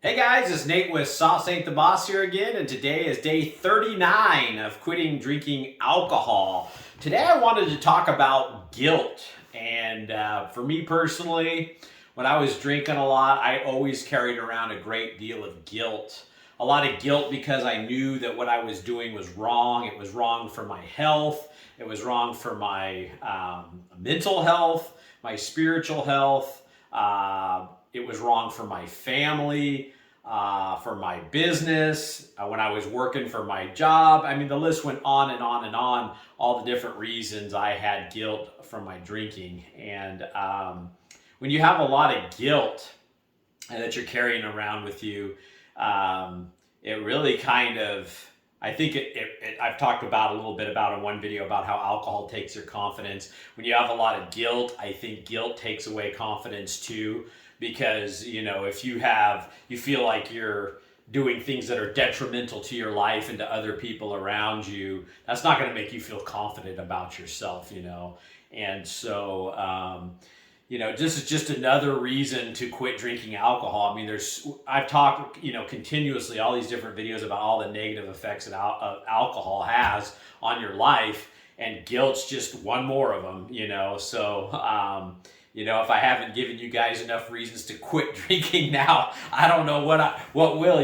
Hey guys, it's Nate with Sauce Ain't the Boss here again, and today is day 39 of quitting drinking alcohol. Today I wanted to talk about guilt, and for me personally, when I was drinking a lot, I always carried around a great deal of guilt. A lot of guilt because I knew that what I was doing was wrong. It was wrong for my health. It was wrong for my mental health, my spiritual health. It was wrong for my family, for my business, when I was working for my job. I mean, the list went on and on and on, all the different reasons I had guilt from my drinking. And when you have a lot of guilt that you're carrying around with you, it really kind of, I think I've talked about a little bit about in one video about how alcohol takes your confidence. When you have a lot of guilt, I think guilt takes away confidence too, because if you feel like you're doing things that are detrimental to your life and to other people around you, that's not going to make you feel confident about yourself. And so this is just another reason to quit drinking alcohol. I mean, I've talked, continuously, all these different videos about all the negative effects that alcohol has on your life, and guilt's just one more of them. So if I haven't given you guys enough reasons to quit drinking now, I don't know what will.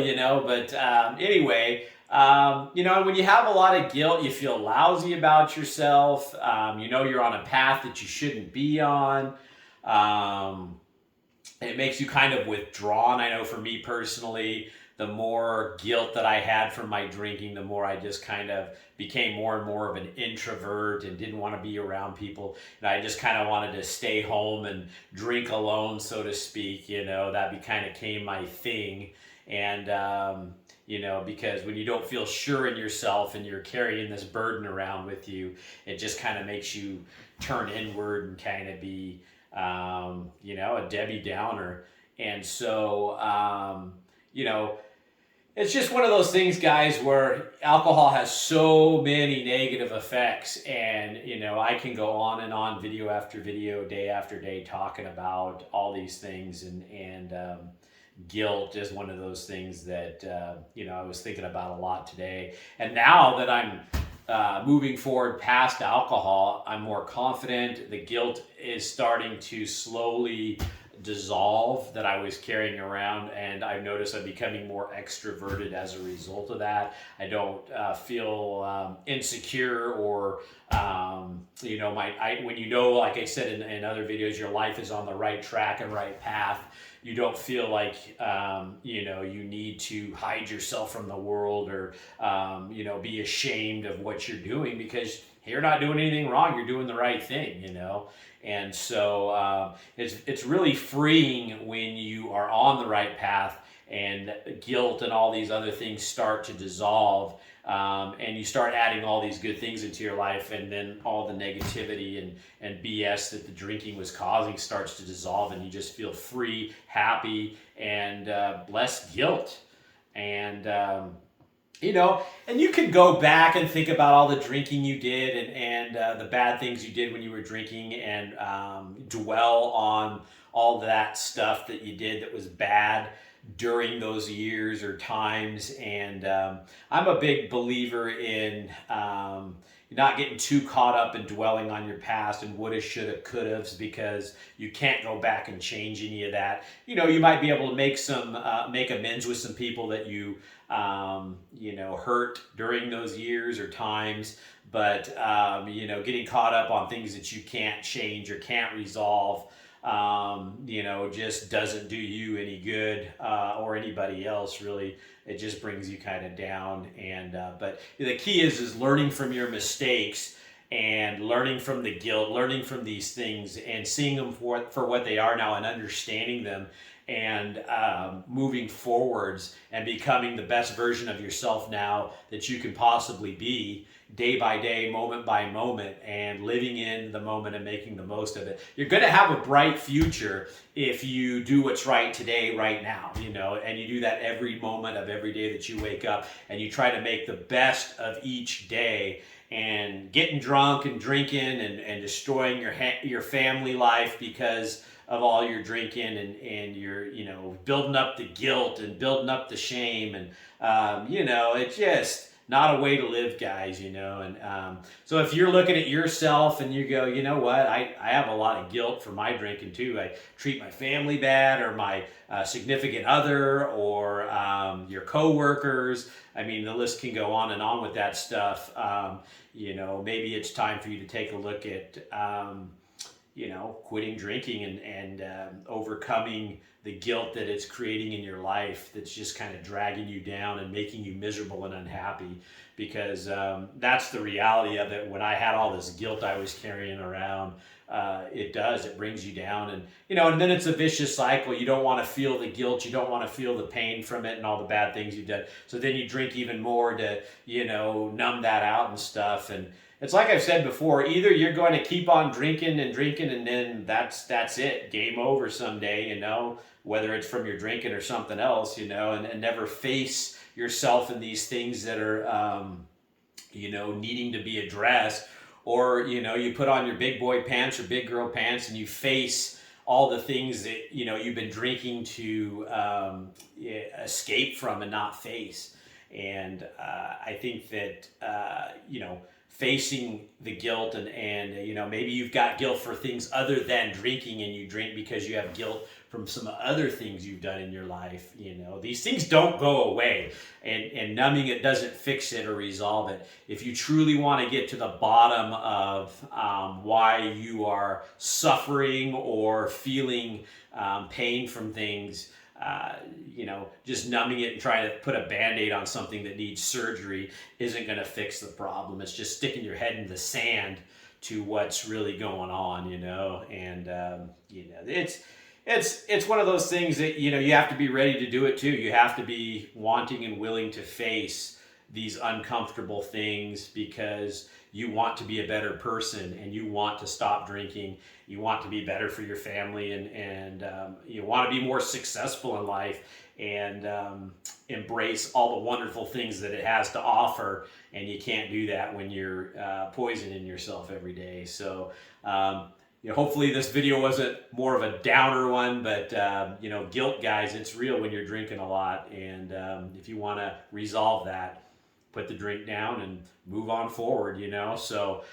But anyway. When you have a lot of guilt, you feel lousy about yourself. You're on a path that you shouldn't be on. It makes you kind of withdrawn. I know for me personally, the more guilt that I had from my drinking, the more I just kind of became more and more of an introvert and didn't want to be around people. And I just kind of wanted to stay home and drink alone, so to speak. That kind of became my thing. And, because when you don't feel sure in yourself and you're carrying this burden around with you, it just kind of makes you turn inward and kind of be, a Debbie Downer. And so, it's just one of those things, guys, where alcohol has so many negative effects. And, I can go on and on, video after video, day after day, talking about all these things. And guilt is one of those things that, I was thinking about a lot today. And now that I'm moving forward past alcohol, I'm more confident. The guilt is starting to slowly dissolve that I was carrying around, and I've noticed I'm becoming more extroverted as a result of that. I don't feel insecure or like I said in other videos, your life is on the right track and right path. You don't feel like you need to hide yourself from the world or be ashamed of what you're doing, because you're not doing anything wrong. You're doing the right thing. And so it's really freeing when you are on the right path and guilt and all these other things start to dissolve, and you start adding all these good things into your life, and then all the negativity and BS that the drinking was causing starts to dissolve, and you just feel free, happy, and less guilt. And and you can go back and think about all the drinking you did and the bad things you did when you were drinking, and dwell on all that stuff that you did that was bad during those years or times. And I'm a big believer in not getting too caught up in dwelling on your past and woulda, shoulda, couldas, because you can't go back and change any of that. You might be able to make amends with some people that you hurt during those years or times, but getting caught up on things that you can't change or can't resolve, just doesn't do you any good, or anybody else really. It just brings you kind of down. And but the key is learning from your mistakes and learning from the guilt, learning from these things and seeing them for what they are now and understanding them, and moving forwards and becoming the best version of yourself now that you can possibly be, day by day, moment by moment, and living in the moment and making the most of it. You're going to have a bright future if you do what's right today, right now, and you do that every moment of every day that you wake up, and you try to make the best of each day. And getting drunk and drinking and destroying your family life because of all your drinking, and you're, building up the guilt and building up the shame. And, it's just not a way to live, guys, And so if you're looking at yourself and you go, you know what, I have a lot of guilt for my drinking too. I treat my family bad, or my significant other, or your coworkers. I mean, the list can go on and on with that stuff. Maybe it's time for you to take a look at, quitting drinking, and overcoming the guilt that it's creating in your life, that's just kind of dragging you down and making you miserable and unhappy. Because that's the reality of it. When I had all this guilt I was carrying around, it brings you down. And, and then it's a vicious cycle. You don't want to feel the guilt. You don't want to feel the pain from it and all the bad things you've done. So then you drink even more to, numb that out and stuff. And it's like I've said before, either you're going to keep on drinking, and then that's it, game over someday, whether it's from your drinking or something else, and never face yourself in these things that are, needing to be addressed. Or, you put on your big boy pants or big girl pants, and you face all the things that, you've been drinking to escape from and not face. And I think that, facing the guilt, and maybe you've got guilt for things other than drinking, and you drink because you have guilt from some other things you've done in your life. These things don't go away, and numbing it doesn't fix it or resolve it. If you truly want to get to the bottom of why you are suffering or feeling pain from things, just numbing it and trying to put a Band-Aid on something that needs surgery isn't going to fix the problem. It's just sticking your head in the sand to what's really going on, and, it's one of those things that, you have to be ready to do it too. You have to be wanting and willing to face these uncomfortable things, because you want to be a better person, and you want to stop drinking. You want to be better for your family, and you want to be more successful in life, and embrace all the wonderful things that it has to offer. And you can't do that when you're poisoning yourself every day. So, hopefully this video wasn't more of a downer one, but guilt, guys, it's real when you're drinking a lot. And if you want to resolve that, put the drink down and move on forward, So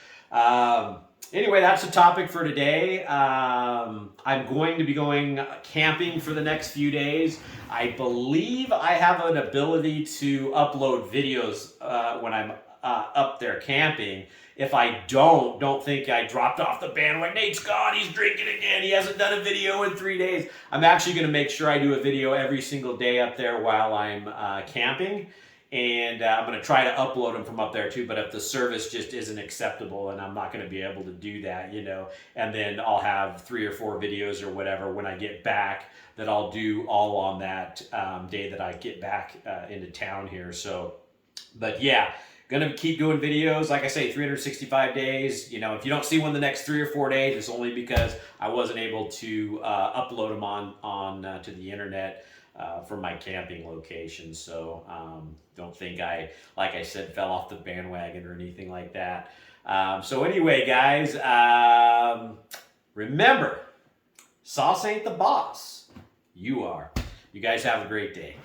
anyway, that's the topic for today. I'm going to be going camping for the next few days. I believe I have an ability to upload videos when I'm up there camping. If I don't think I dropped off the bandwagon. Nate's gone, he's drinking again, he hasn't done a video in 3 days. I'm actually going to make sure I do a video every single day up there while I'm camping. And I'm going to try to upload them from up there too. But if the service just isn't acceptable and I'm not going to be able to do that, and then I'll have 3 or 4 videos or whatever when I get back that I'll do all on that day that I get back into town here. So, but yeah, going to keep doing videos. Like I say, 365 days. If you don't see one the next 3 or 4 days, it's only because I wasn't able to upload them on to the internet. From my camping location. So don't think like I said, fell off the bandwagon or anything like that. So anyway, guys, remember, sauce ain't the boss. You are. You guys have a great day.